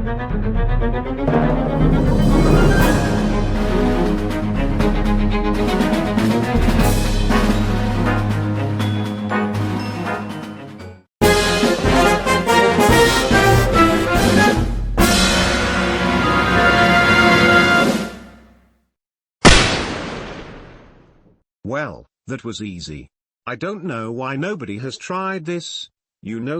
Well, that was easy. I don't know why nobody has tried this,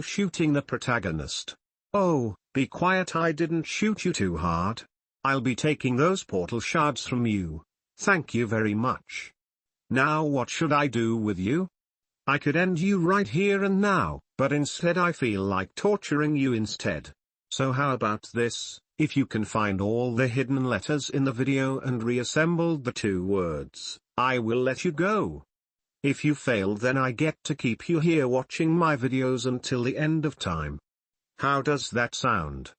shooting the protagonist. Oh, be quiet, I didn't shoot you too hard. I'll be taking those portal shards from you. Thank you very much. Now what should I do with you? I could end you right here and now, but instead I feel like torturing you instead. So how about this? If you can find all the hidden letters in the video and reassembled the 2 words, I will let you go. If you fail, then I get to keep you here watching my videos until the end of time. How does that sound?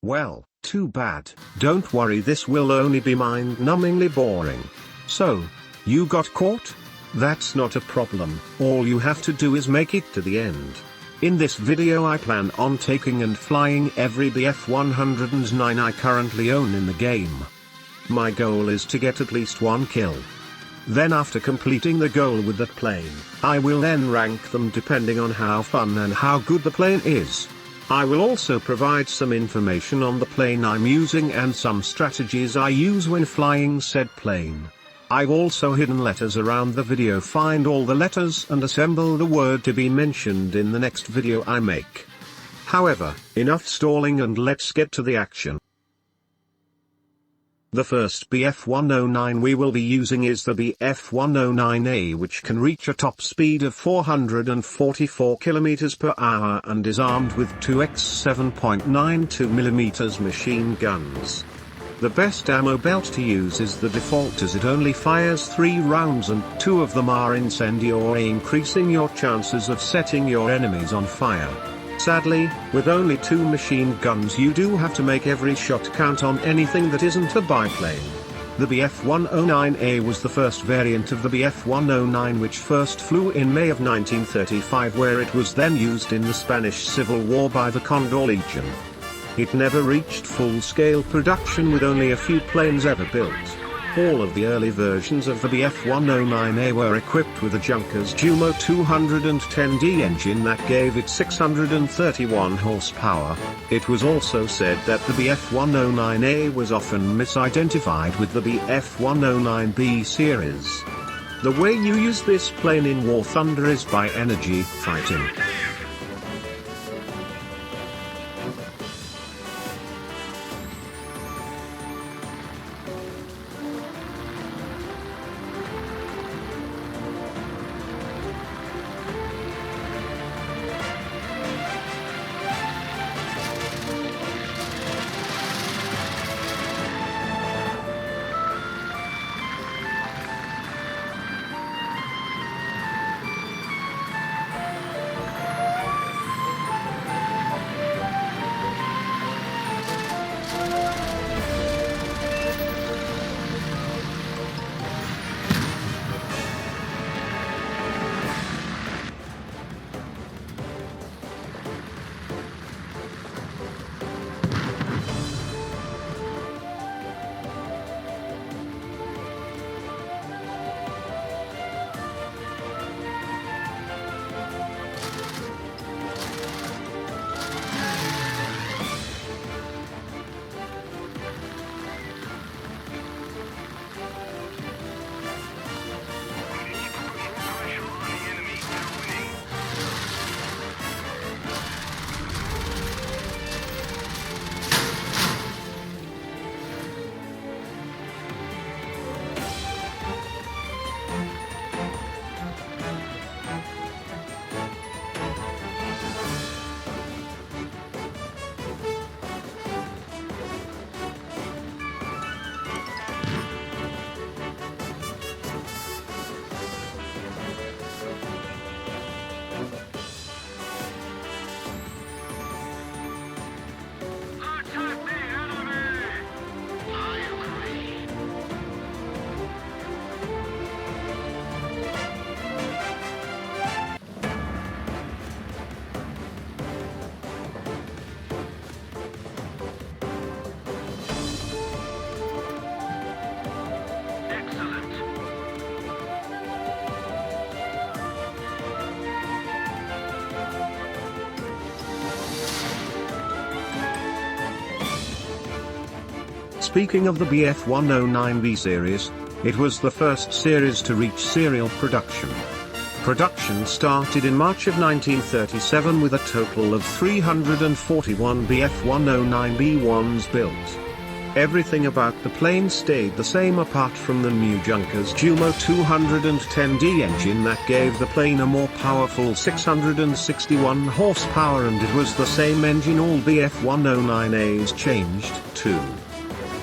Well, too bad. Don't worry, this will only be mind-numbingly boring. So, you got caught? That's not a problem. All you have to do is make it to the end. In this video I plan on taking and flying every BF-109 I currently own in the game. My goal is to get at least 1 kill. Then after completing the goal with that plane, I will then rank them depending on how fun and how good the plane is. I will also provide some information on the plane I'm using and some strategies I use when flying said plane. I've also hidden letters around the video. Find all the letters and assemble the word to be mentioned in the next video I make. However, enough stalling and let's get to the action. The first BF-109 we will be using is the BF-109A, which can reach a top speed of 444 km per hour and is armed with 2x 7.92mm machine guns. The best ammo belt to use is the default, as it only fires 3 rounds and 2 of them are incendiary, increasing your chances of setting your enemies on fire. Sadly, with only 2 machine guns you do have to make every shot count on anything that isn't a biplane. The BF-109A was the first variant of the BF-109, which first flew in May of 1935, where it was then used in the Spanish Civil War by the Condor Legion. It never reached full-scale production, with only a few planes ever built. All of the early versions of the BF-109A were equipped with a Junkers Dumo 210D engine that gave it 631 horsepower. It was also said that the BF-109A was often misidentified with the BF-109B series. The way you use this plane in War Thunder is by energy fighting. Speaking of the BF-109B series, it was the first series to reach serial production. Production started in March of 1937 with a total of 341 BF-109B1s built. Everything about the plane stayed the same apart from the new Junkers Dumo 210D engine that gave the plane a more powerful 661 horsepower, and it was the same engine all BF-109As changed too.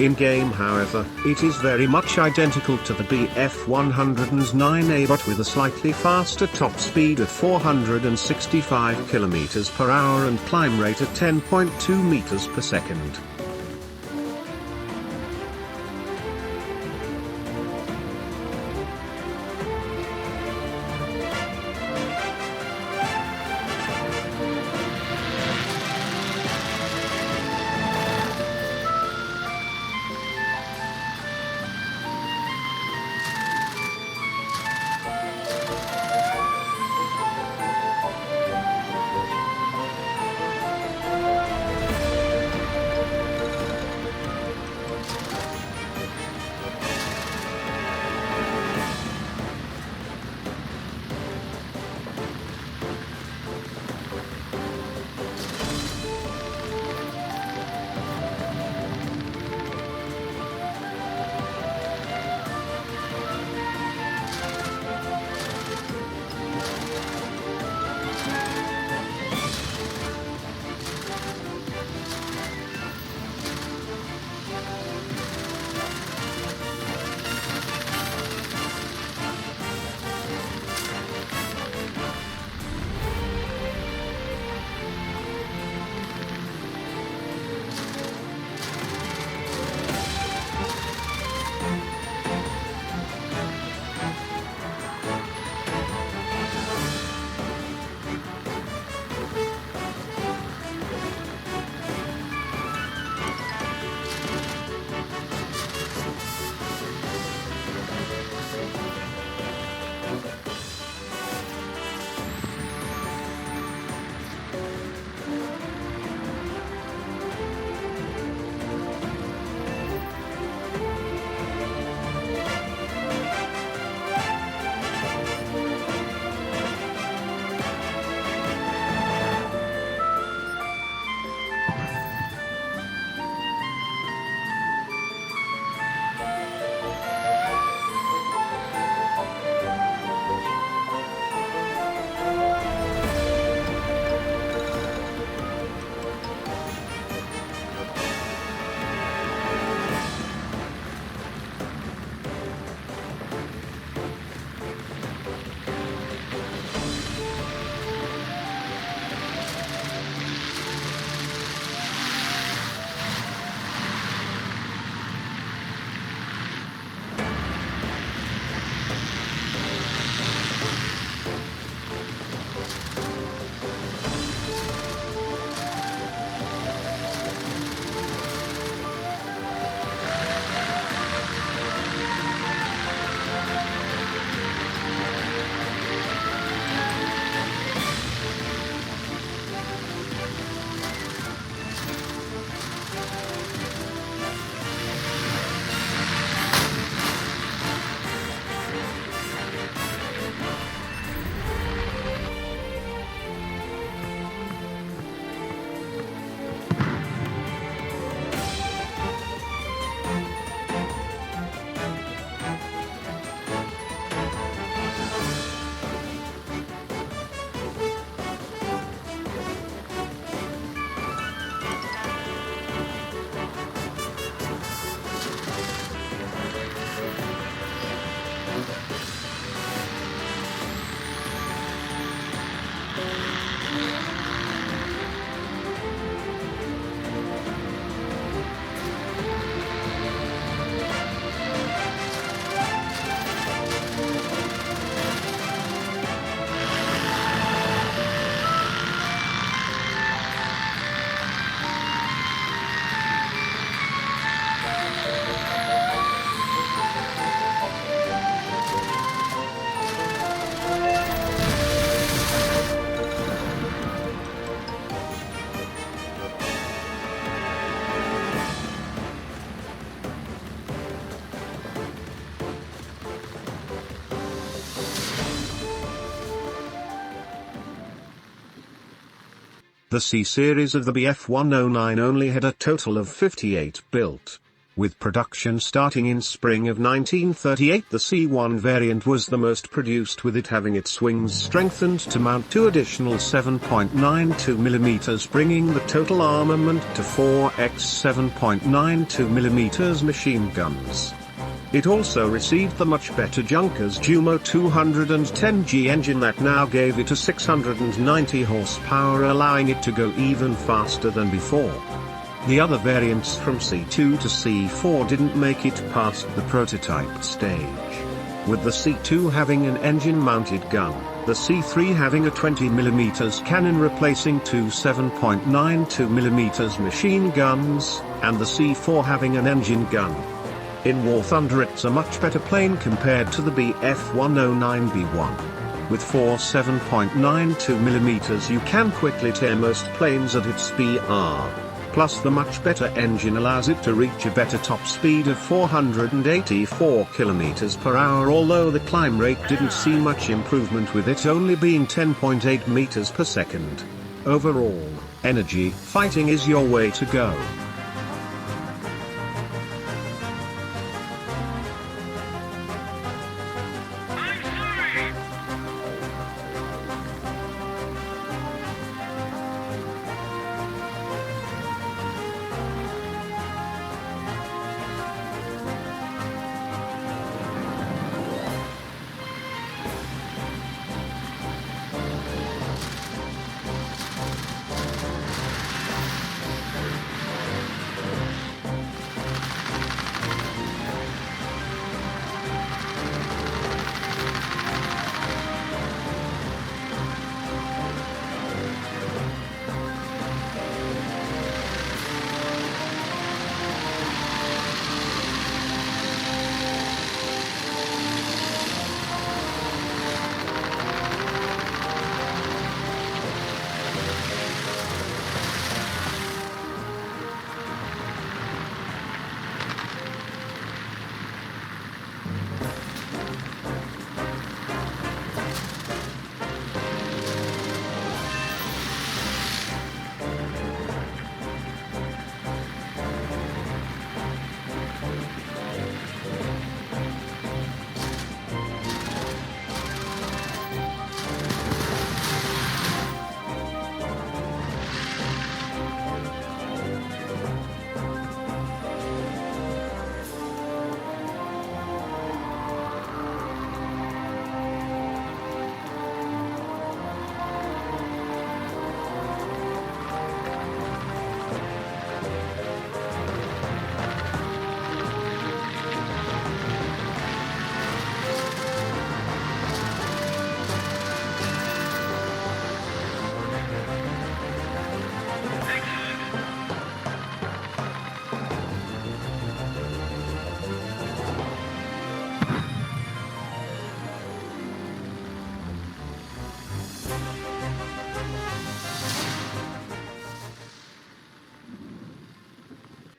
In-game however, it is very much identical to the BF-109A but with a slightly faster top speed of 465 km per hour and climb rate of 10.2 meters per second. The C series of the BF-109 only had a total of 58 built. With production starting in spring of 1938, the C1 variant was the most produced, with it having its wings strengthened to mount 2 additional 7.92mm, bringing the total armament to 4 x 7.92mm machine guns. It also received the much better Junkers Jumo 210G engine that now gave it a 690 horsepower, allowing it to go even faster than before. The other variants from C2 to C4 didn't make it past the prototype stage. With the C2 having an engine-mounted gun, the C3 having a 20mm cannon replacing 2 7.92mm machine guns, and the C4 having an engine gun. In War Thunder it's a much better plane compared to the BF-109B1. With 4 7.92mm you can quickly tear most planes at its BR. Plus the much better engine allows it to reach a better top speed of 484 km per hour, although the climb rate didn't see much improvement, with it only being 10.8 meters per second. Overall, energy fighting is your way to go.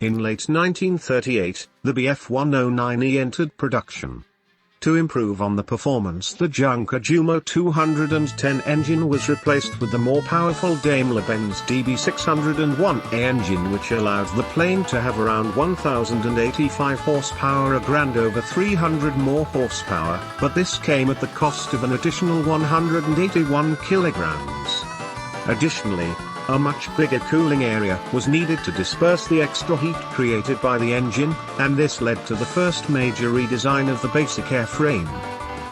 In late 1938, the BF-109E entered production. To improve on the performance, the Junker Jumo 210 engine was replaced with the more powerful Daimler-Benz DB601A engine, which allowed the plane to have around 1085 horsepower, a grand over 300 more horsepower, but this came at the cost of an additional 181 kilograms. Additionally, a much bigger cooling area was needed to disperse the extra heat created by the engine, and this led to the first major redesign of the basic airframe.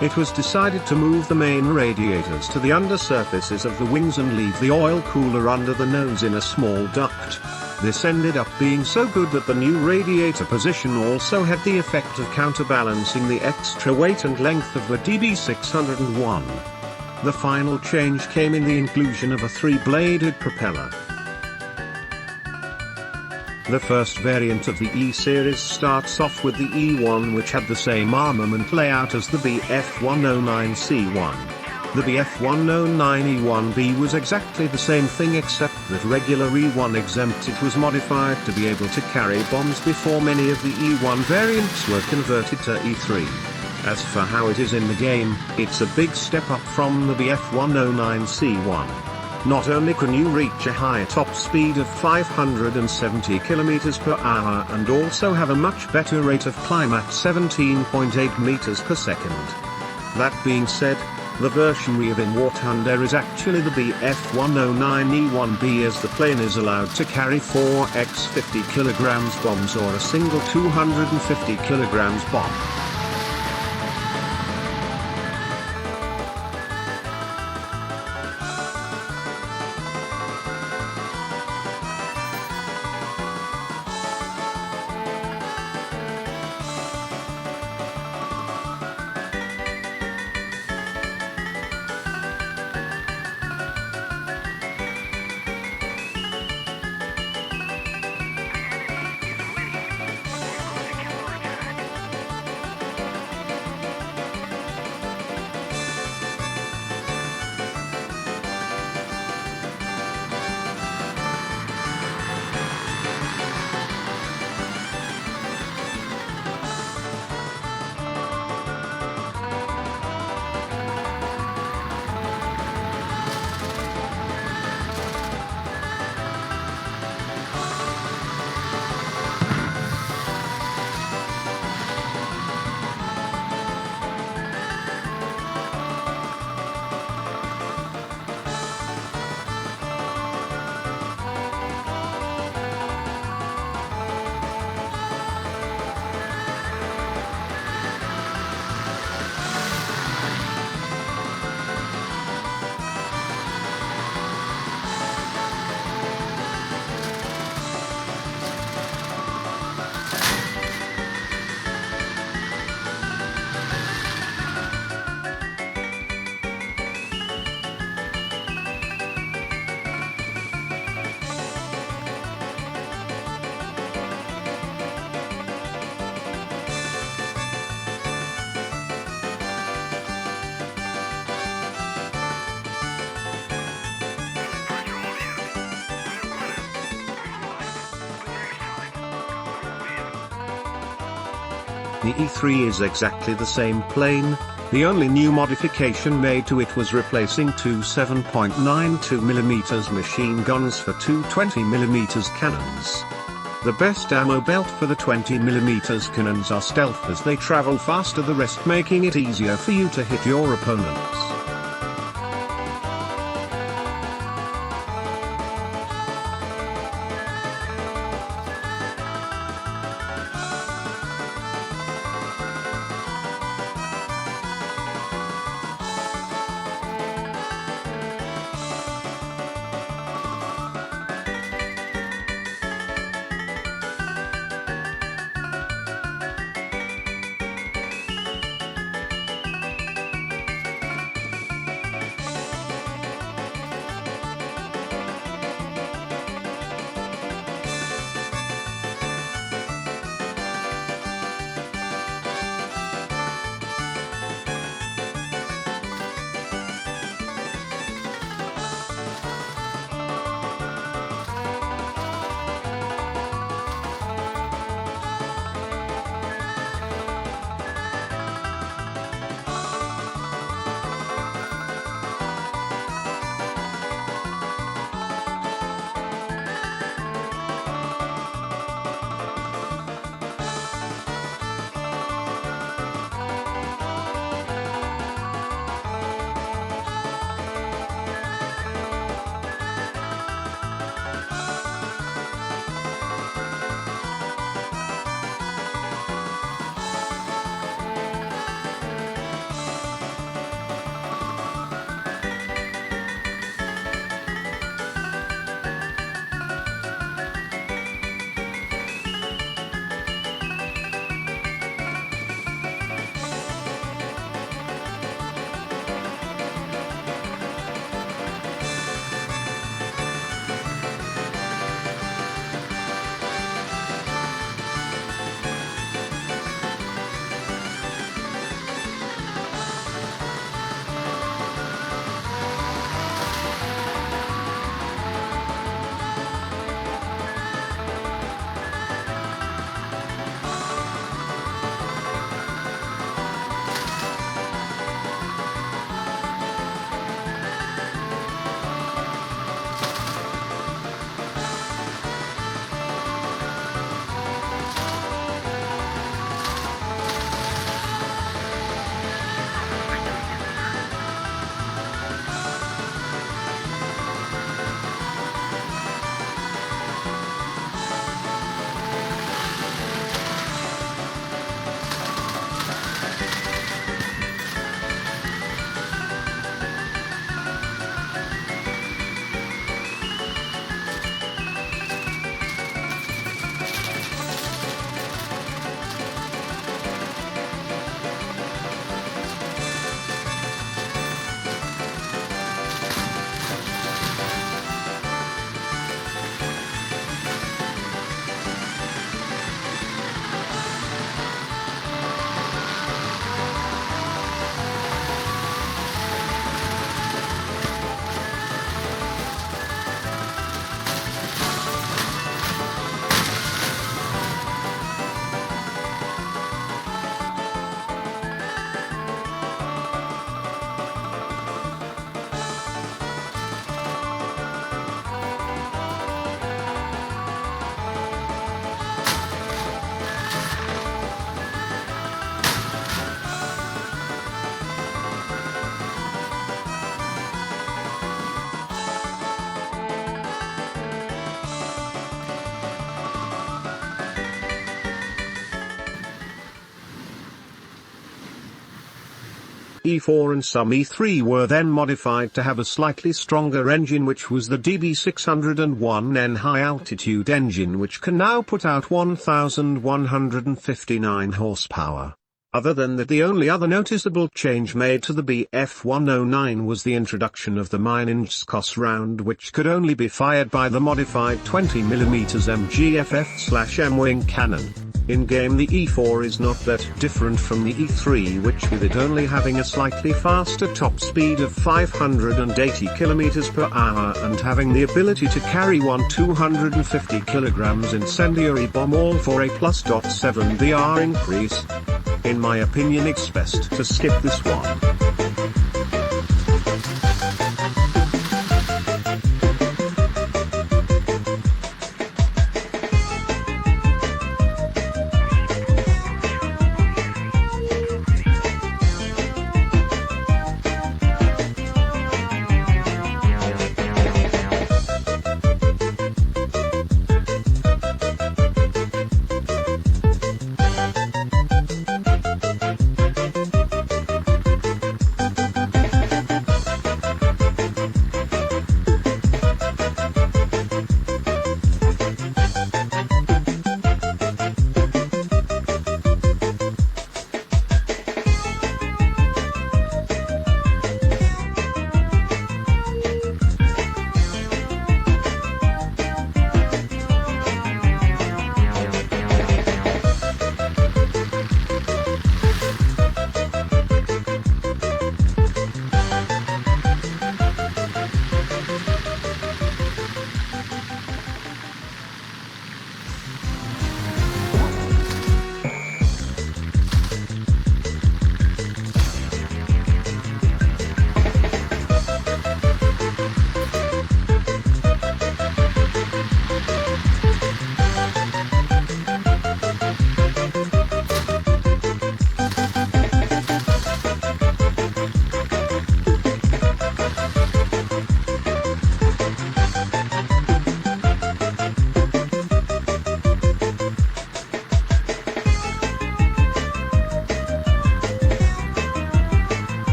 It was decided to move the main radiators to the undersurfaces of the wings and leave the oil cooler under the nose in a small duct. This ended up being so good that the new radiator position also had the effect of counterbalancing the extra weight and length of the DB601. The final change came in the inclusion of a 3-bladed propeller. The first variant of the E-Series starts off with the E1, which had the same armament layout as the BF-109C1. The BF-109E1B was exactly the same thing, except that regular E1 exempt it was modified to be able to carry bombs before many of the E1 variants were converted to E3. As for how it is in the game, it's a big step up from the BF-109C1. Not only can you reach a higher top speed of 570 km per hour and also have a much better rate of climb at 17.8 meters per second. That being said, the version we have in War Thunder is actually the BF-109E1B, as the plane is allowed to carry 4x 50 kg bombs or a single 250 kg bomb. The E3 is exactly the same plane. The only new modification made to it was replacing two 7.92mm machine guns for two 20mm cannons. The best ammo belt for the 20mm cannons are stealth, as they travel faster, the rest making it easier for you to hit your opponents. E4 and some E3 were then modified to have a slightly stronger engine, which was the DB601N high-altitude engine, which can now put out 1,159 horsepower. Other than that, the only other noticeable change made to the Bf-109 was the introduction of the 9-inch SCOS round, which could only be fired by the modified 20mm MGFF/M wing cannon. In-game the E4 is not that different from the E3, which with it only having a slightly faster top speed of 580 km per hour and having the ability to carry one 250 kg incendiary bomb, all for a +.7 BR increase. In my opinion, it's best to skip this one.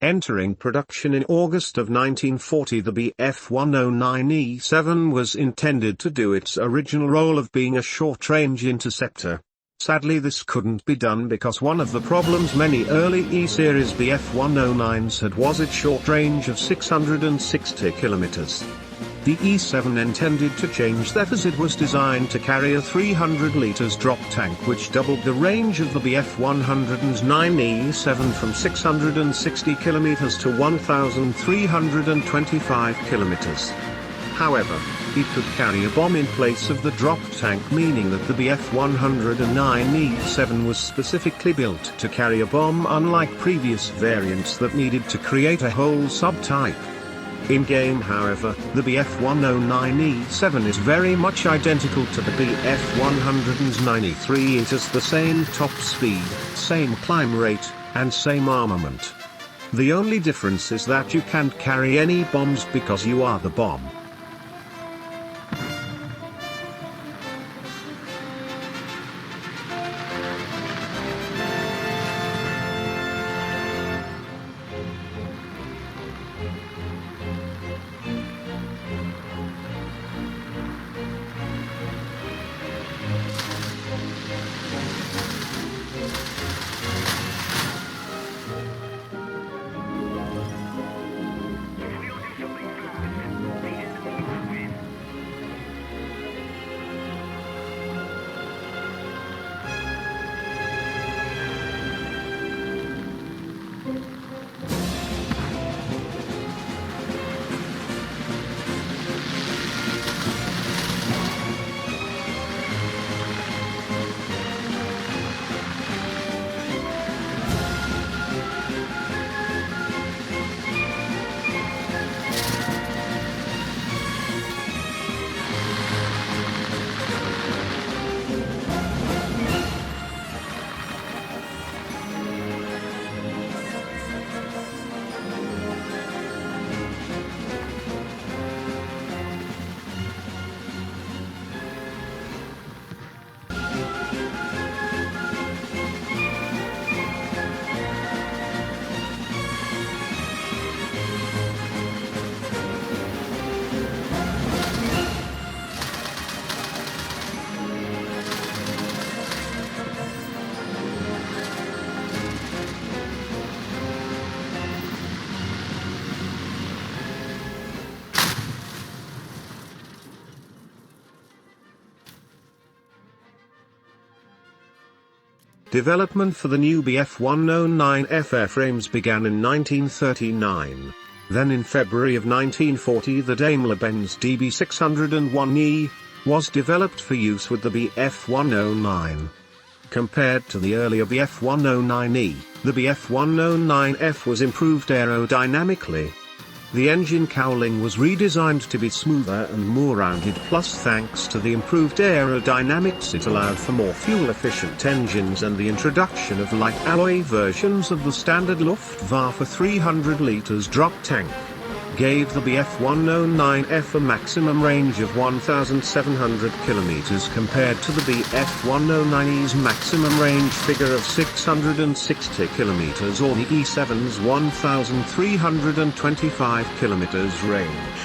Entering production in August of 1940, the Bf-109E7 was intended to do its original role of being a short-range interceptor. Sadly, this couldn't be done because one of the problems many early E-series Bf-109s had was its short range of 660 kilometers. The E7 intended to change that, as it was designed to carry a 300 liters drop tank which doubled the range of the Bf-109E7 from 660 kilometers to 1,325 kilometers. However, It could carry a bomb in place of the drop tank, meaning that the Bf-109E7 was specifically built to carry a bomb, unlike previous variants that needed to create a whole subtype. In-game, however, the Bf-109E7 is very much identical to the Bf-193. It has the same top speed, same climb rate, and same armament. The only difference is that you can't carry any bombs because you are the bomb. Development for the new Bf-109F airframes began in 1939. Then in February of 1940 the Daimler-Benz DB601E was developed for use with the Bf-109. Compared to the earlier Bf-109E, the Bf-109F was improved aerodynamically. The engine cowling was redesigned to be smoother and more rounded, plus thanks to the improved aerodynamics it allowed for more fuel-efficient engines, and the introduction of light alloy versions of the standard Luftwaffe 300 liters drop tank gave the Bf-109F a maximum range of 1,700 km compared to the Bf-109E's maximum range figure of 660 km, or the E7's 1,325 km range.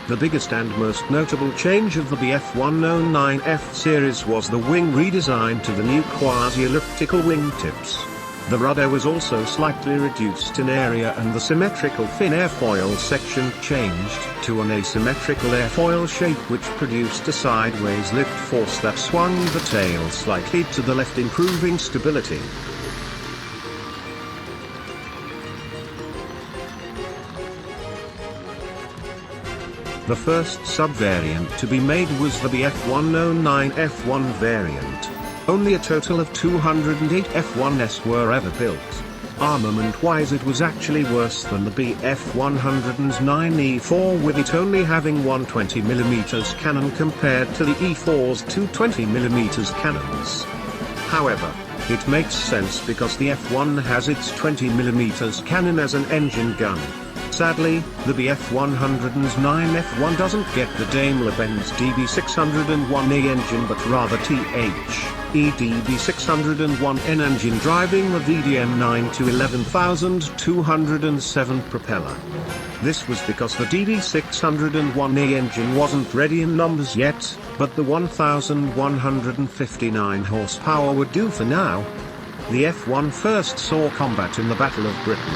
The biggest and most notable change of the Bf-109F series was the wing redesign to the new quasi-elliptical wingtips. The rudder was also slightly reduced in area, and the symmetrical fin airfoil section changed to an asymmetrical airfoil shape, which produced a sideways lift force that swung the tail slightly to the left, improving stability. The first sub-variant to be made was the Bf-109F1 variant. Only a total of 208 F1s were ever built. Armament-wise it was actually worse than the Bf-109E4, with it only having one 20mm cannon compared to the E4's two 20mm cannons. However, it makes sense because the F1 has its 20mm cannon as an engine gun. Sadly, the Bf-109F1 doesn't get the Daimler-Benz DB601E engine, but rather DB601N engine driving the VDM9 to 11,207 propeller. This was because the DB601E engine wasn't ready in numbers yet, but the 1,159 horsepower would do for now. The F1 first saw combat in the Battle of Britain.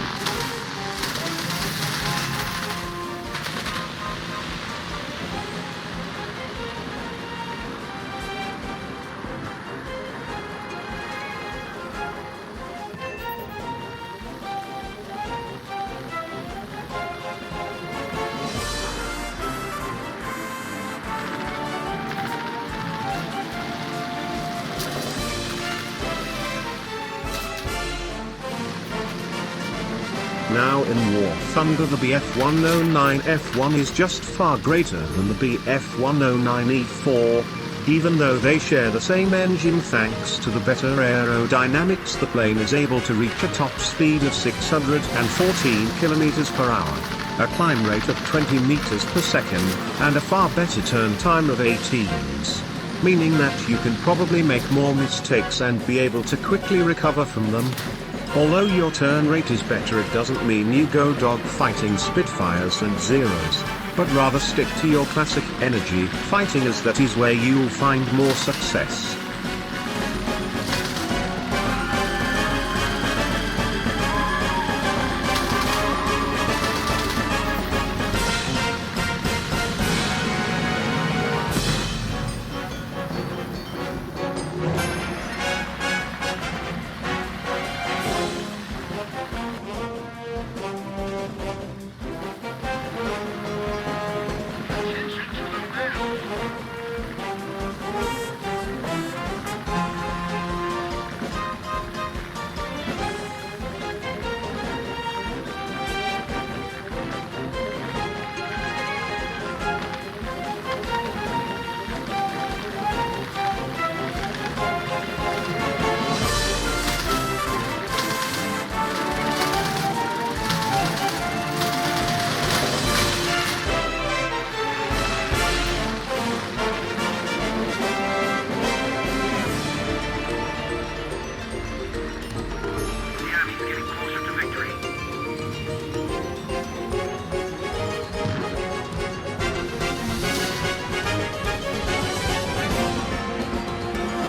Now in War Thunder the BF-109F1 is just far greater than the BF-109E4. Even though they share the same engine, thanks to the better aerodynamics, the plane is able to reach a top speed of 614 km per hour, a climb rate of 20 meters per second, and a far better turn time of 18s. Meaning that you can probably make more mistakes and be able to quickly recover from them. Although your turn rate is better, it doesn't mean you go dog fighting Spitfires and Zeros, but rather stick to your classic energy fighting, as that is where you'll find more success.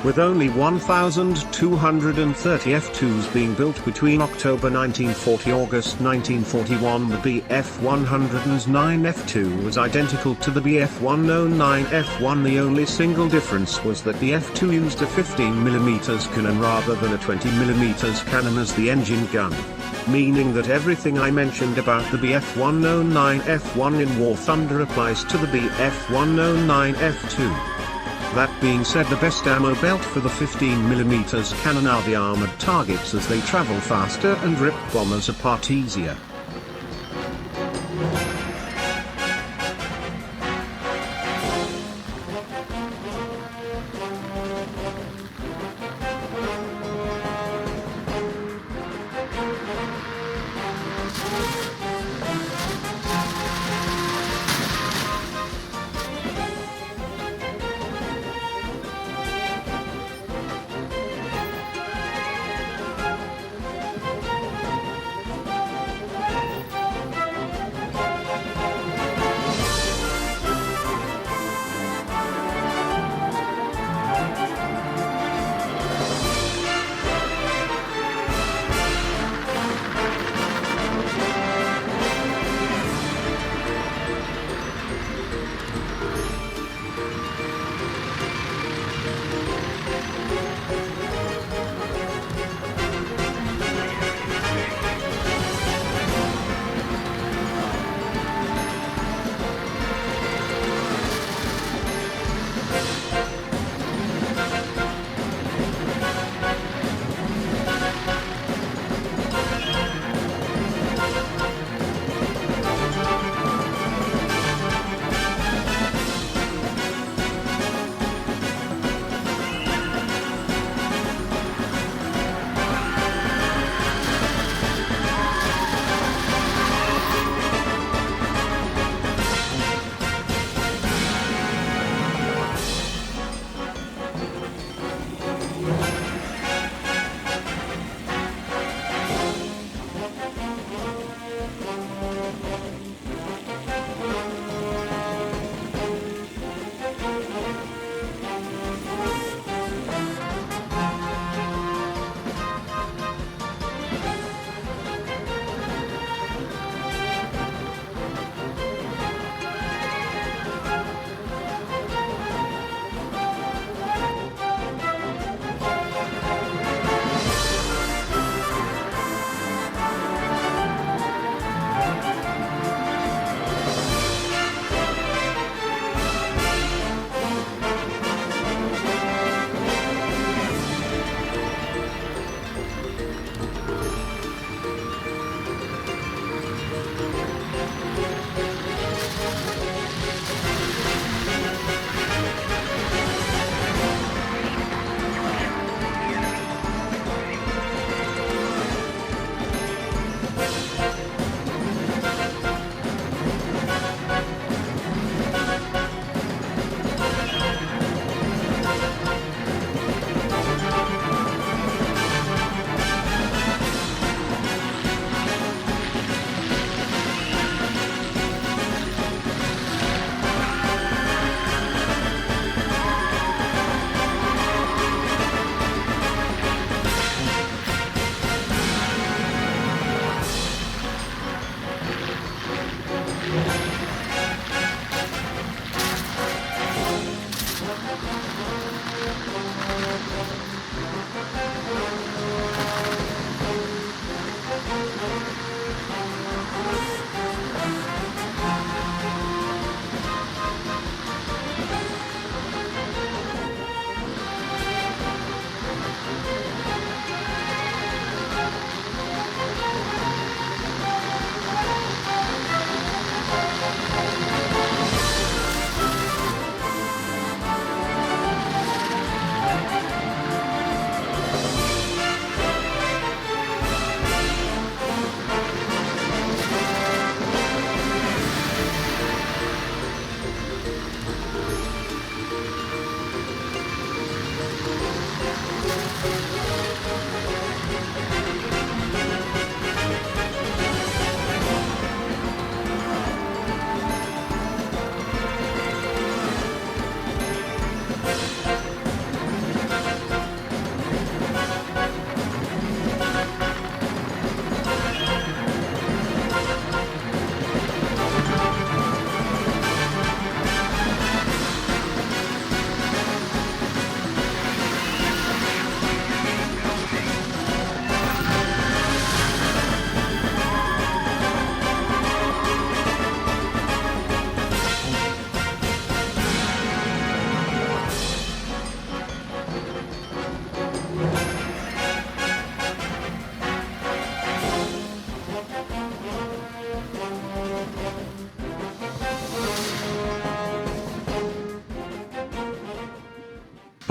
With only 1,230 F2s being built between October 1940 August 1941, the BF-109 F2 was identical to the BF-109 F1. The only single difference was that the F2 used a 15mm cannon rather than a 20mm cannon as the engine gun. Meaning that everything I mentioned about the BF-109 F1 in War Thunder applies to the BF-109 F2. That being said, the best ammo belt for the 15mm cannon are the armored targets, as they travel faster and rip bombers apart easier.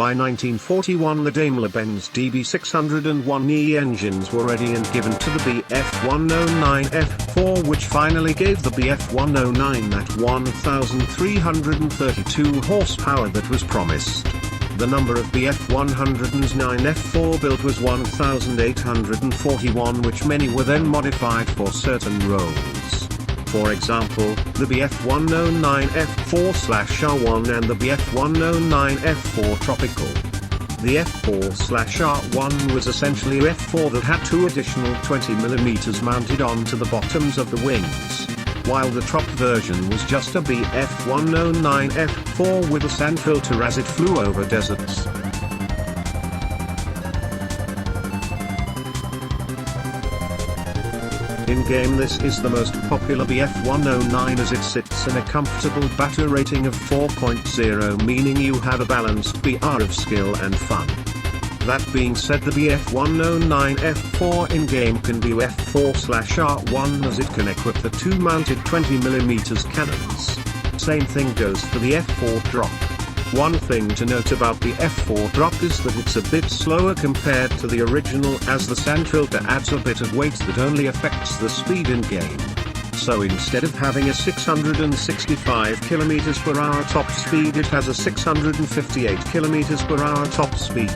By 1941 the Daimler-Benz DB601E engines were ready and given to the Bf109F4, which finally gave the Bf109 that 1,332 horsepower that was promised. The number of Bf109F4 built was 1,841, which many were then modified for certain roles. For example, the Bf109F4/R1 and the Bf109F4 Tropical. The F4/R1 was essentially F4 that had two additional 20mm mounted onto the bottoms of the wings, while the Trop version was just a Bf109F4 with a sand filter as it flew over deserts. In-game this is the most popular Bf109 as it sits in a comfortable battle rating of 4.0, meaning you have a balanced BR of skill and fun. That being said, the Bf109F4 in-game can be F4/R1 as it can equip the two mounted 20mm cannons. Same thing goes for the F4 drop. One thing to note about the F4 drop is that it's a bit slower compared to the original, as the sand filter adds a bit of weight that only affects the speed in game. So instead of having a 665 km/h top speed, it has a 658 km/h top speed.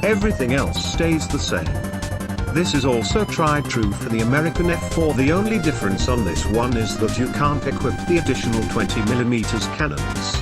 Everything else stays the same. This is also tried true for the American F4. The only difference on this one is that you can't equip the additional 20mm cannons.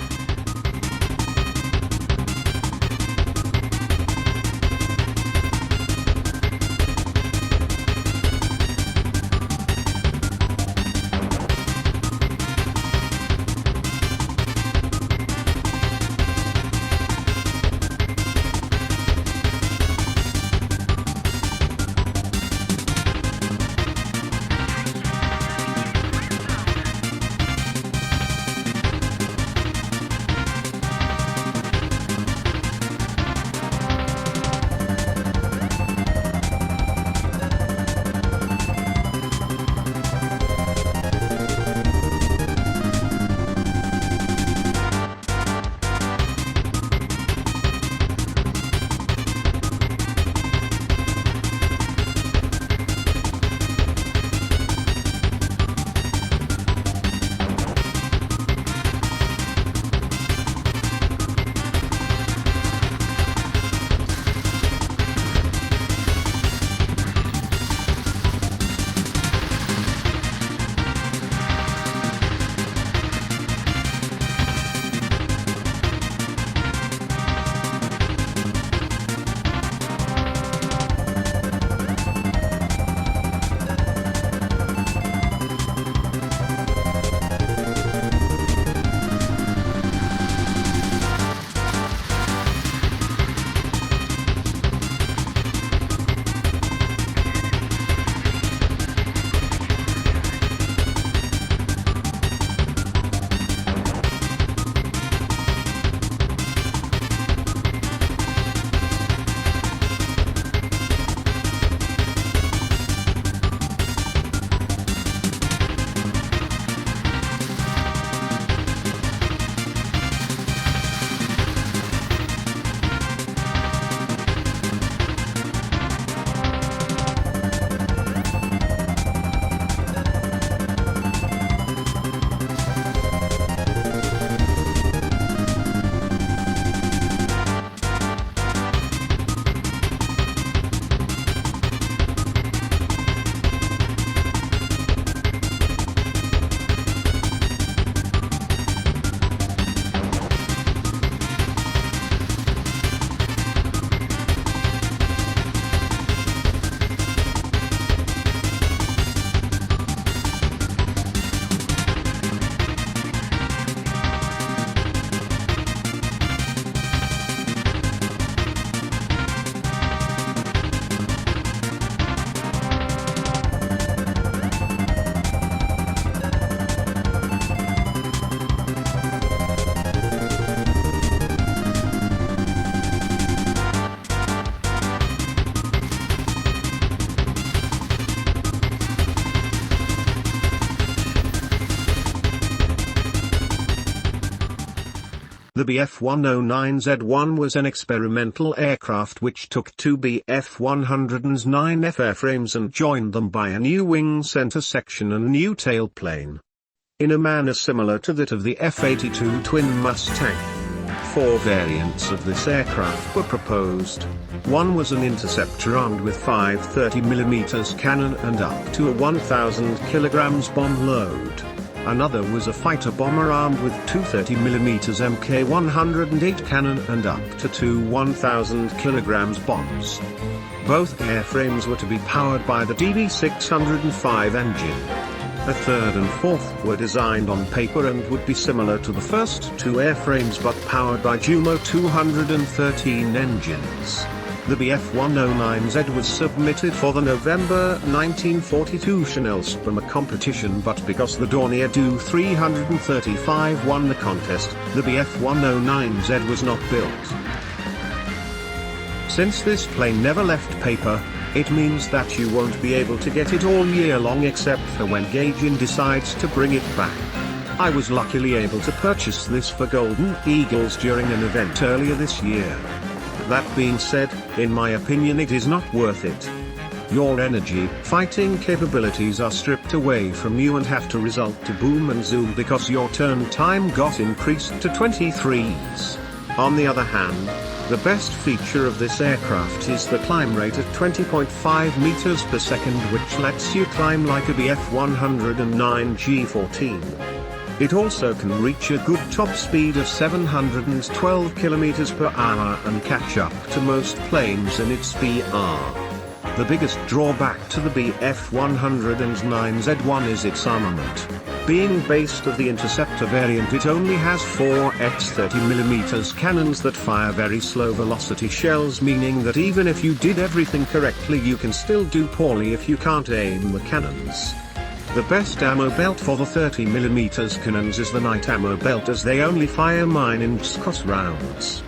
The Bf-109Z-1 was an experimental aircraft which took two Bf-109F airframes and joined them by a new wing center section and new tailplane. In a manner similar to that of the F-82 twin Mustang. 4 variants of this aircraft were proposed. One was an interceptor armed with 530mm cannon and up to a 1,000 kg bomb load. Another was a fighter bomber armed with 230mm Mk108 cannon and up to two 1,000 kg bombs. Both airframes were to be powered by the DB605 engine. A third and fourth were designed on paper and would be similar to the first two airframes but powered by Jumo 213 engines. The Bf-109Z was submitted for the November 1942 Schnellsprung competition, but because the Dornier Do 335 won the contest, the Bf-109Z was not built. Since this plane never left paper, it means that you won't be able to get it all year long except for when Gaijin decides to bring it back. I was luckily able to purchase this for Golden Eagles during an event earlier this year. That being said, in my opinion it is not worth it. Your energy, fighting capabilities are stripped away from you and have to resort to boom and zoom because your turn time got increased to 23s. On the other hand, the best feature of this aircraft is the climb rate at 20.5 meters per second, which lets you climb like a Bf-109 G14. It also can reach a good top speed of 712 km per hour and catch up to most planes in its BR. The biggest drawback to the Bf-109Z-1 is its armament. Being based of the interceptor variant, it only has 4 x-30mm cannons that fire very slow velocity shells, meaning that even if you did everything correctly you can still do poorly if you can't aim the cannons. The best ammo belt for the 30mm cannons is the night ammo belt, as they only fire 9-inch Scott rounds.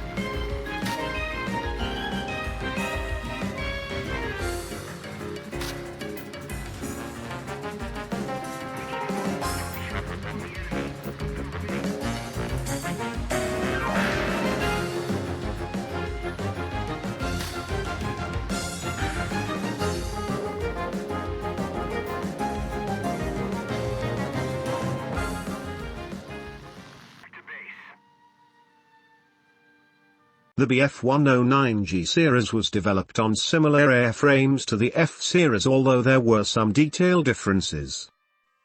The Bf-109G series was developed on similar airframes to the F series, although there were some detail differences.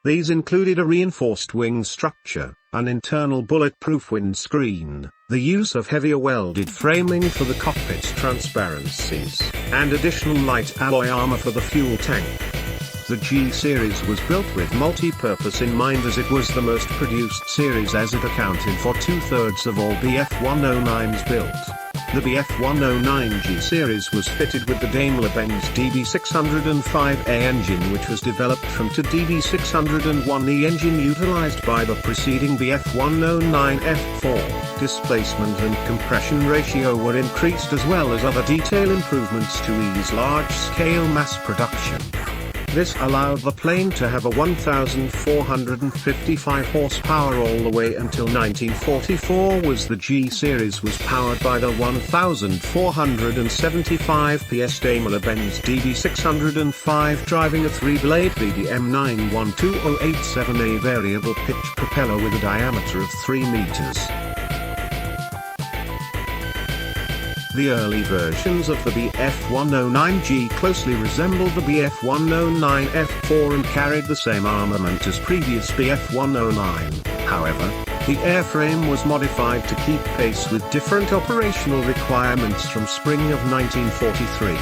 These included a reinforced wing structure, an internal bulletproof windscreen, the use of heavier welded framing for the cockpit transparencies, and additional light alloy armor for the fuel tank. The G series was built with multi-purpose in mind, as it was the most produced series, as it accounted for 2/3 of all Bf-109s built. The Bf-109G series was fitted with the Daimler-Benz DB605A engine, which was developed from the DB601E engine utilized by the preceding Bf-109F4. Displacement and compression ratio were increased, as well as other detail improvements to ease large-scale mass production. This allowed the plane to have a 1,455 horsepower all the way until 1944 the G series was powered by the 1,475 PS Daimler-Benz DB605, driving a 3-blade VDM 912087A variable pitch propeller with a diameter of 3 meters. The early versions of the Bf-109G closely resembled the Bf-109F4 and carried the same armament as previous Bf-109. However, the airframe was modified to keep pace with different operational requirements from spring of 1943.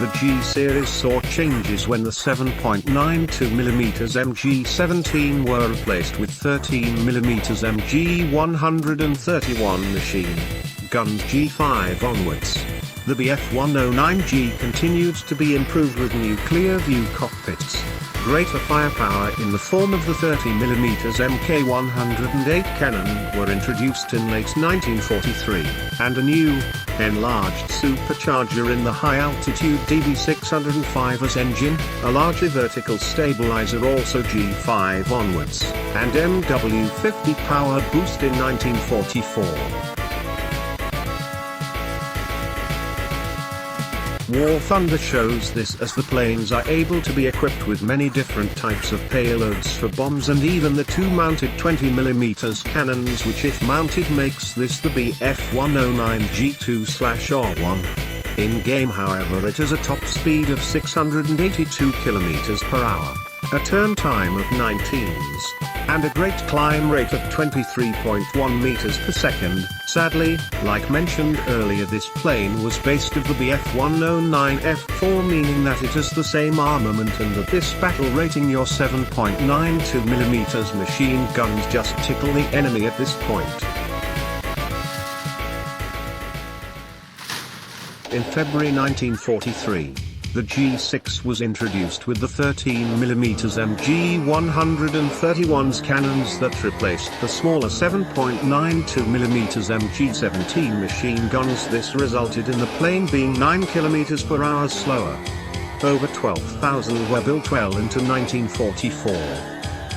The G series saw changes when the 7.92mm MG17 were replaced with 13mm MG131 machine guns G5 onwards. The Bf-109G continued to be improved with new clear view cockpits. Greater firepower in the form of the 30mm Mk108 cannon were introduced in late 1943, and a new, enlarged supercharger in the high-altitude DB605's engine, a larger vertical stabilizer also G5 onwards, and MW50 power boost in 1944. War Thunder shows this as the planes are able to be equipped with many different types of payloads for bombs and even the two mounted 20mm cannons, which if mounted makes this the Bf-109G2/R1. In-game however it has a top speed of 682 km/h, a turn time of 19s, and a great climb rate of 23.1 meters per second. Sadly, like mentioned earlier, this plane was based of the Bf-109F4, meaning that it has the same armament and at this battle rating your 7.92mm machine guns just tickle the enemy at this point. In February 1943, the G6 was introduced with the 13mm MG131's cannons that replaced the smaller 7.92mm MG17 machine guns. This resulted in the plane being 9 km/h slower. Over 12,000 were built well into 1944.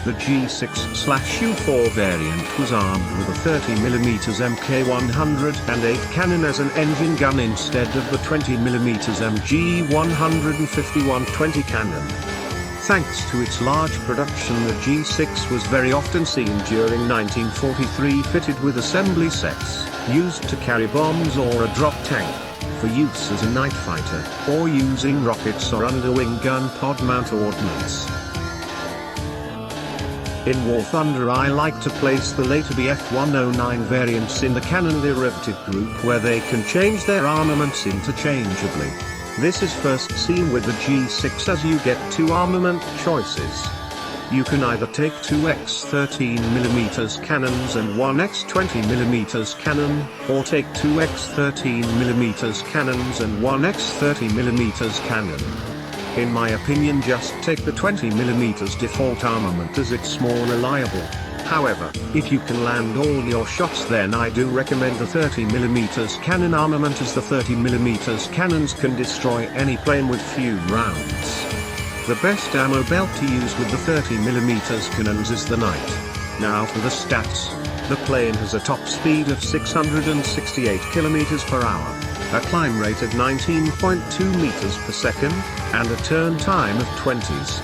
The G6/U4 variant was armed with a 30mm Mk108 cannon as an engine gun instead of the 20mm MG151-20 cannon. Thanks to its large production, the G6 was very often seen during 1943 fitted with assembly sets, used to carry bombs or a drop tank, for use as a night fighter, or using rockets or underwing gun pod mount ordnance. In War Thunder I like to place the later Bf-109 variants in the cannon derivative group, where they can change their armaments interchangeably. This is first seen with the G6 as you get two armament choices. You can either take two X13mm cannons and one X20mm cannon, or take two X13mm cannons and one X30mm cannon. In my opinion, just take the 20mm default armament as it's more reliable. However, if you can land all your shots, then I do recommend the 30mm cannon armament, as the 30mm cannons can destroy any plane with few rounds. The best ammo belt to use with the 30mm cannons is the Knight. Now for the stats. The plane has a top speed of 668 km/h. A climb rate of 19.2 meters per second, and a turn time of 20s.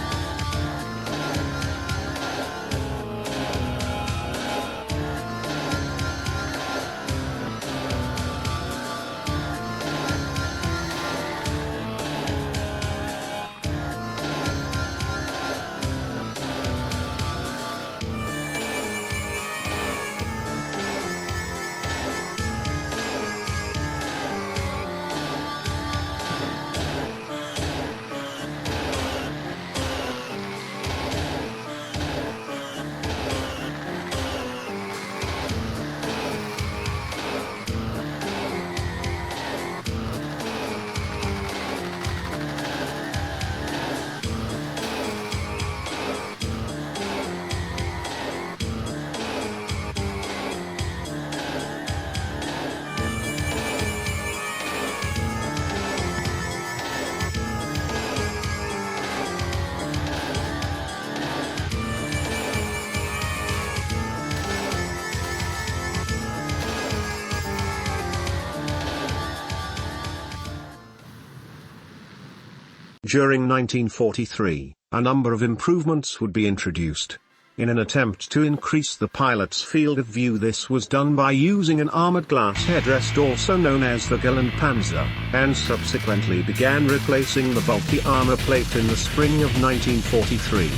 During 1943, a number of improvements would be introduced. In an attempt to increase the pilot's field of view, this was done by using an armored glass headrest, also known as the Panzer, and subsequently began replacing the bulky armor plate in the spring of 1943.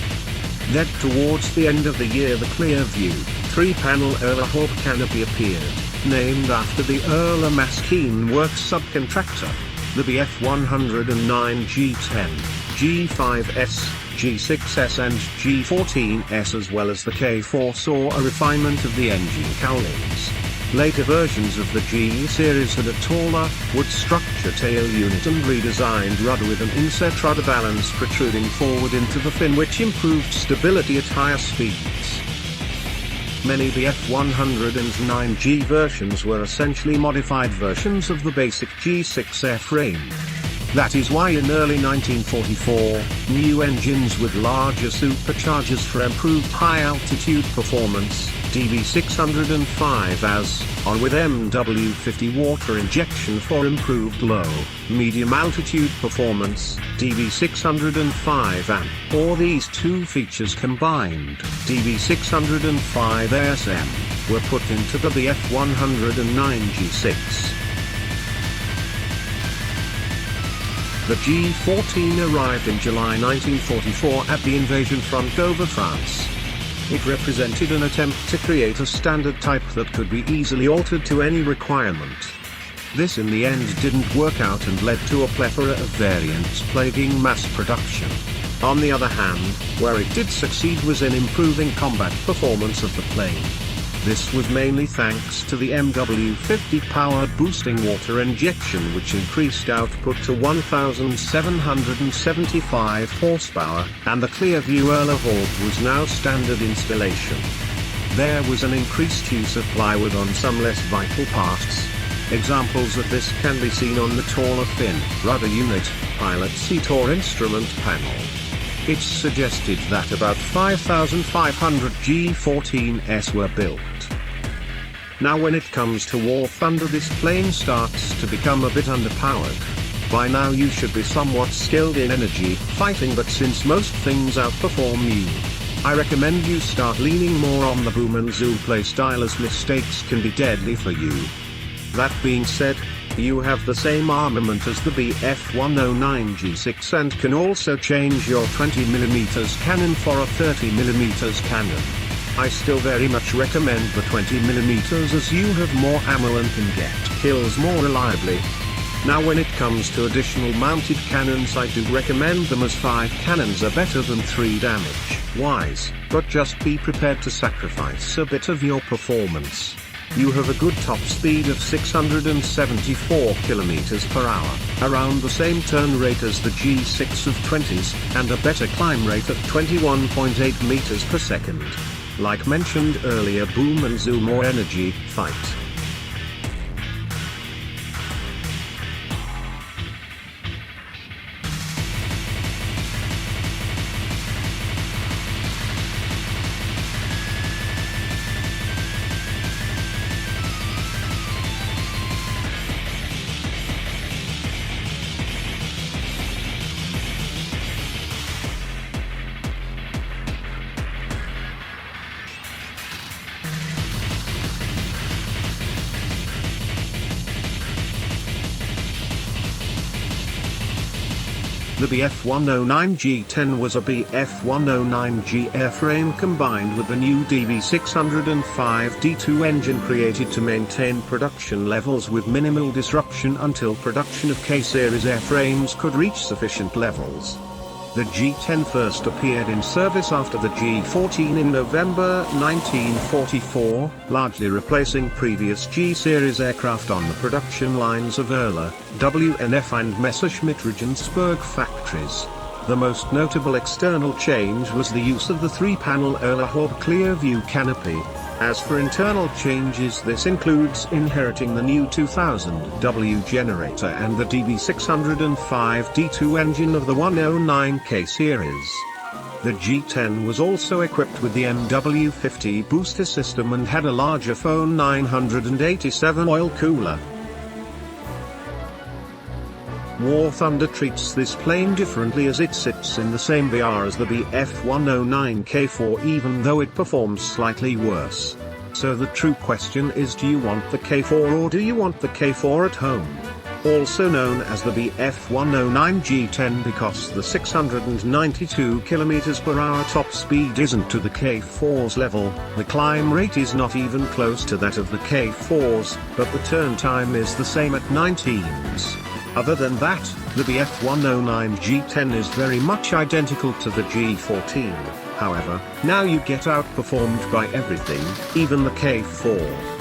Then towards the end of the year, the clear view, 3-panel Erlehorb canopy appeared, named after the Erla Maskeen Works subcontractor. The Bf-109 G10, G5S, G6S and G14S as well as the K4 saw a refinement of the engine cowlings. Later versions of the G series had a taller, wood structure tail unit and redesigned rudder with an inset rudder balance protruding forward into the fin, which improved stability at higher speeds. Many Bf-109G versions were essentially modified versions of the basic G6 airframe. That is why in early 1944, new engines with larger superchargers for improved high-altitude performance, DB605 as, on with MW50 water injection for improved low, medium altitude performance, DB605 and, or these two features combined, DB605 ASM, were put into the BF109G6. The G14 arrived in July 1944 at the invasion front over France. It represented an attempt to create a standard type that could be easily altered to any requirement. This in the end didn't work out and led to a plethora of variants plaguing mass production. On the other hand, where it did succeed was in improving combat performance of the plane. This was mainly thanks to the MW50 power boosting water injection, which increased output to 1,775 horsepower, and the Clearview Orb was now standard installation. There was an increased use of plywood on some less vital parts. Examples of this can be seen on the taller fin, rudder unit, pilot seat or instrument panel. It's suggested that about 5,500 G14s were built. Now when it comes to War Thunder, this plane starts to become a bit underpowered. By now you should be somewhat skilled in energy fighting, but since most things outperform you, I recommend you start leaning more on the boom and zoom playstyle, as mistakes can be deadly for you. That being said, you have the same armament as the BF109G6 and can also change your 20mm cannon for a 30mm cannon. I still very much recommend the 20mm as you have more ammo and can get kills more reliably. Now when it comes to additional mounted cannons, I do recommend them, as 5 cannons are better than 3 damage-wise, but just be prepared to sacrifice a bit of your performance. You have a good top speed of 674 km per hour, around the same turn rate as the G6 of 20s, and a better climb rate at 21.8 meters per second. Like mentioned earlier, boom and zoom or energy fight. The BF109G10 was a BF109G airframe combined with the new DB605D2 engine, created to maintain production levels with minimal disruption until production of K-series airframes could reach sufficient levels. The G10 first appeared in service after the G14 in November 1944, largely replacing previous G-series aircraft on the production lines of Erla, WNF and Messerschmitt Regensburg factories. The most notable external change was the use of the 3-panel Erla Orb Clearview canopy. As for internal changes, this includes inheriting the new 2000W generator and the DB605D2 engine of the 109K series. The G10 was also equipped with the MW50 booster system and had a larger Phone 987 oil cooler. War Thunder treats this plane differently, as it sits in the same VR as the BF109K4, even though it performs slightly worse. So the true question is, do you want the K4 or do you want the K4 at home? Also known as the BF109G10 because the 692 km per hour top speed isn't to the K4's level, the climb rate is not even close to that of the K4's, but the turn time is the same at 19s. Other than that, the BF109G10 is very much identical to the G14, however, now you get outperformed by everything, even the K4.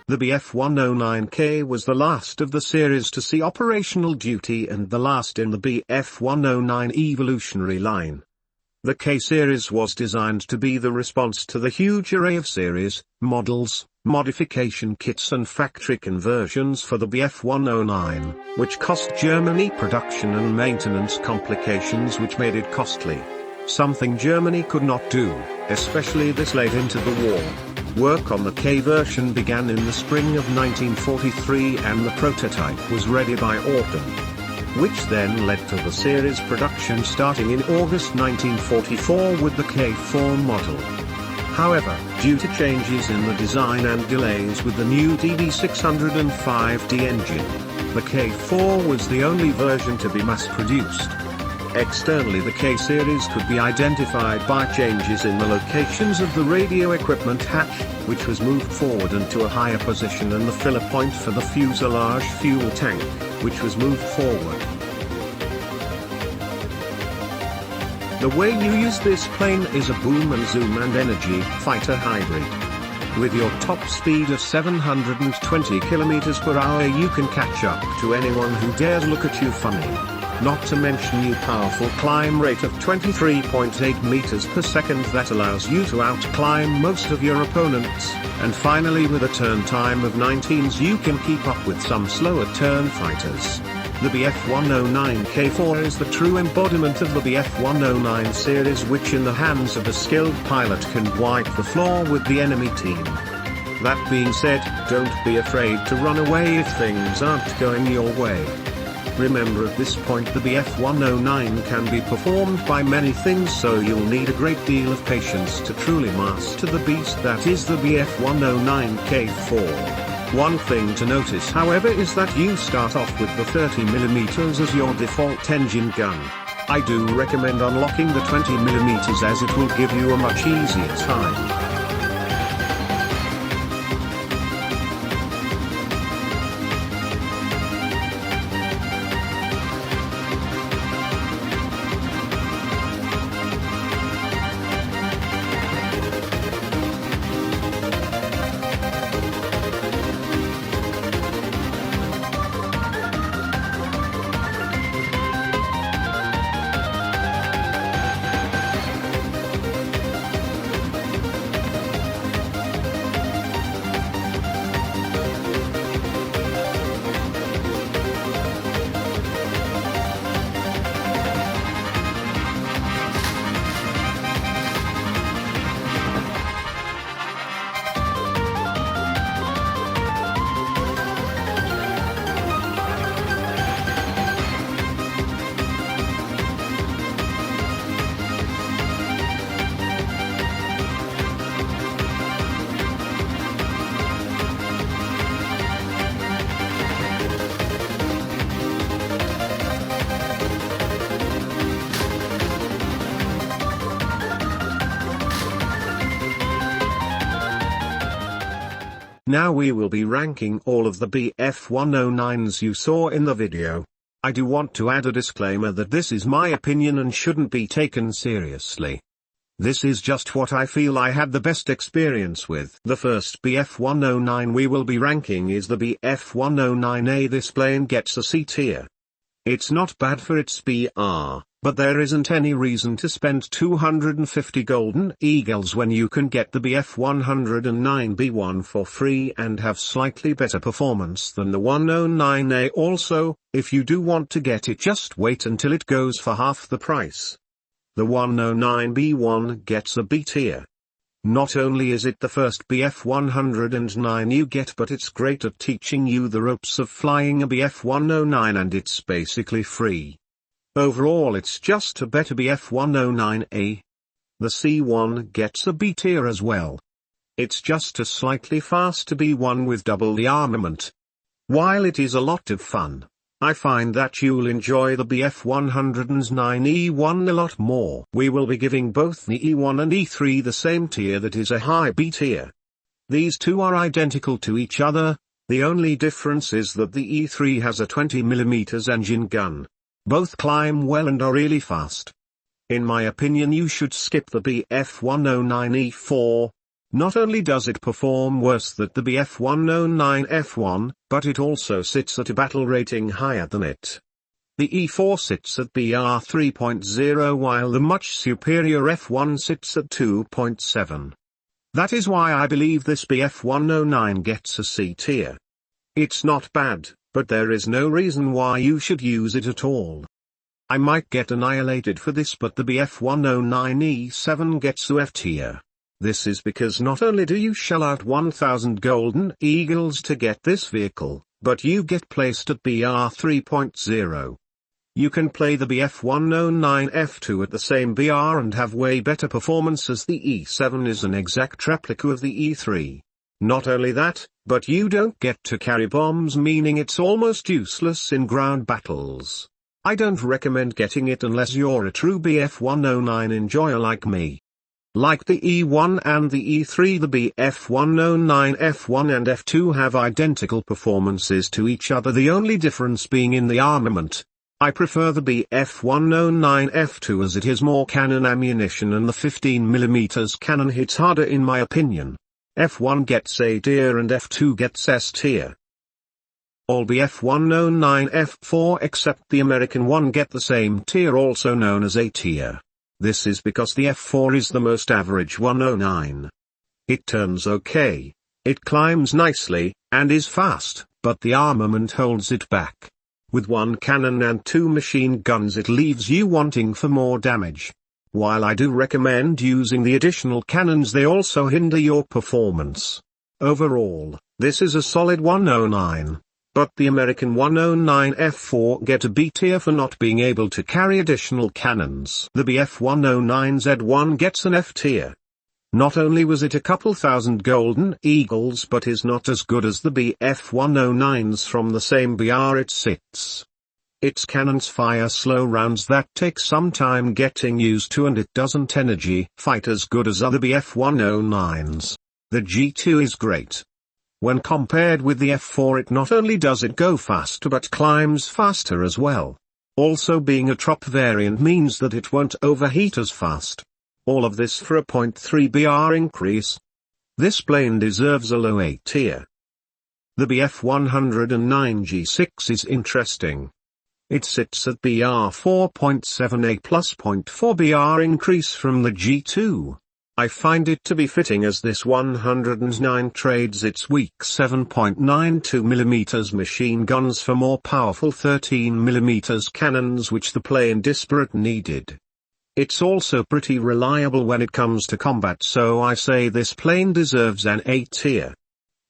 The Bf-109K was the last of the series to see operational duty and the last in the Bf-109 evolutionary line. The K-series was designed to be the response to the huge array of series, models, modification kits and factory conversions for the Bf-109, which cost Germany production and maintenance complications which made it costly. Something Germany could not do, especially this late into the war. Work on the K version began in the spring of 1943 and the prototype was ready by autumn, which then led to the series production starting in August 1944 with the K4 model. However, due to changes in the design and delays with the new DD605D engine, the K4 was the only version to be mass-produced. Externally, the K-series could be identified by changes in the locations of the radio equipment hatch, which was moved forward and to a higher position, and the filler point for the fuselage fuel tank, which was moved forward. The way you use this plane is a boom and zoom and energy fighter hybrid. With your top speed of 720 km per hour, you can catch up to anyone who dares look at you funny. Not to mention your powerful climb rate of 23.8 meters per second that allows you to outclimb most of your opponents, and finally with a turn time of 19s you can keep up with some slower turn fighters. The Bf-109K4 is the true embodiment of the Bf-109 series, which in the hands of a skilled pilot can wipe the floor with the enemy team. That being said, don't be afraid to run away if things aren't going your way. Remember, at this point the Bf-109 can be performed by many things, so you'll need a great deal of patience to truly master the beast that is the Bf-109K4. One thing to notice, however, is that you start off with the 30mm as your default engine gun. I do recommend unlocking the 20mm as it will give you a much easier time. Now we will be ranking all of the Bf-109s you saw in the video. I do want to add a disclaimer that this is my opinion and shouldn't be taken seriously. This is just what I feel I had the best experience with. The first Bf-109 we will be ranking is the Bf-109A. This plane gets a C tier. It's not bad for its BR, but there isn't any reason to spend 250 golden eagles when you can get the Bf-109B1 for free and have slightly better performance than the 109A. Also, if you do want to get it, just wait until it goes for half the price. The 109B1 gets a B tier. Not only is it the first Bf-109 you get, but it's great at teaching you the ropes of flying a Bf-109 and it's basically free. Overall it's just a better Bf-109A. The C1 gets a B tier as well. It's just a slightly faster B1 with double the armament. While it is a lot of fun, I find that you'll enjoy the Bf-109E1 a lot more. We will be giving both the E1 and E3 the same tier, that is a high B tier. These two are identical to each other, the only difference is that the E3 has a 20mm engine gun. Both climb well and are really fast. In my opinion you should skip the Bf-109E4. Not only does it perform worse than the BF109F1, but it also sits at a battle rating higher than it. The E4 sits at BR 3.0 while the much superior F1 sits at 2.7. That is why I believe this BF109 gets a C tier. It's not bad, but there is no reason why you should use it at all. I might get annihilated for this, but the BF109E7 gets a F tier. This is because not only do you shell out 1000 golden eagles to get this vehicle, but you get placed at BR 3.0. You can play the BF109F2 at the same BR and have way better performance, as the E7 is an exact replica of the E3. Not only that, but you don't get to carry bombs, meaning it's almost useless in ground battles. I don't recommend getting it unless you're a true BF109 enjoyer like me. Like the E1 and the E3, the BF109 F1 and F2 have identical performances to each other, the only difference being in the armament. I prefer the BF109 F2 as it has more cannon ammunition and the 15mm cannon hits harder in my opinion. F1 gets A tier and F2 gets S tier. All BF109 F4 except the American one get the same tier, also known as A tier. This is because the F4 is the most average 109. It turns okay, it climbs nicely, and is fast, but the armament holds it back. With one cannon and two machine guns it leaves you wanting for more damage. While I do recommend using the additional cannons, they also hinder your performance. Overall, this is a solid 109. But the American 109 F4 get a B tier for not being able to carry additional cannons. The BF109 Z1 gets an F tier. Not only was it a couple thousand golden eagles, but is not as good as the BF109s from the same BR it sits. Its cannons fire slow rounds that take some time getting used to, and it doesn't energy fight as good as other BF109s. The G2 is great. When compared with the F4, it not only does it go faster but climbs faster as well. Also, being a trop variant means that it won't overheat as fast. All of this for a 0.3 BR increase. This plane deserves a low A tier. The BF109 G6 is interesting. It sits at BR 4.7 A plus 0.4 BR increase from the G2. I find it to be fitting as this 109 trades its weak 7.92mm machine guns for more powerful 13mm cannons, which the plane desperately needed. It's also pretty reliable when it comes to combat, so I say this plane deserves an A tier.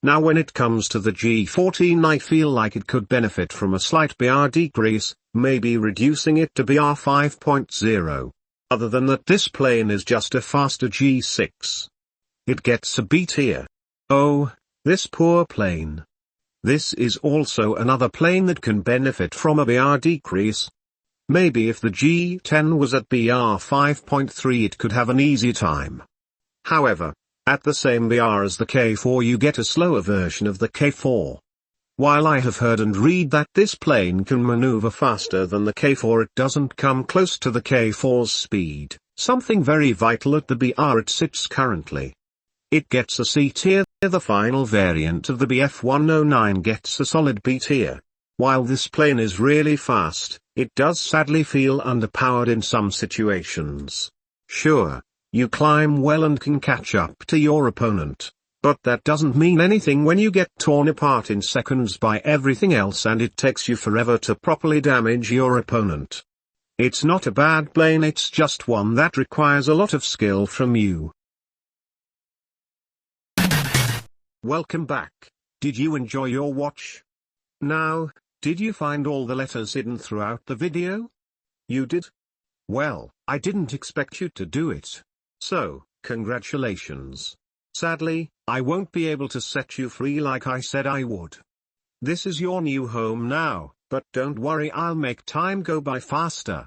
Now when it comes to the G14, I feel like it could benefit from a slight BR decrease, maybe reducing it to BR 5.0. Other than that, this plane is just a faster G6. It gets a B tier. Oh, this poor plane. This is also another plane that can benefit from a BR decrease. Maybe if the G10 was at BR 5.3 it could have an easy time. However, at the same BR as the K4 you get a slower version of the K4. While I have heard and read that this plane can maneuver faster than the K4, it doesn't come close to the K4's speed, something very vital at the BR it sits currently. It gets a C tier. The final variant of the BF109 gets a solid B tier. While this plane is really fast, it does sadly feel underpowered in some situations. Sure, you climb well and can catch up to your opponent. But that doesn't mean anything when you get torn apart in seconds by everything else and it takes you forever to properly damage your opponent. It's not a bad plane, it's just one that requires a lot of skill from you. Welcome back. Did you enjoy your watch? Now, did you find all the letters hidden throughout the video? You did? Well, I didn't expect you to do it. So, congratulations. Sadly, I won't be able to set you free like I said I would. This is your new home now, but don't worry, I'll make time go by faster.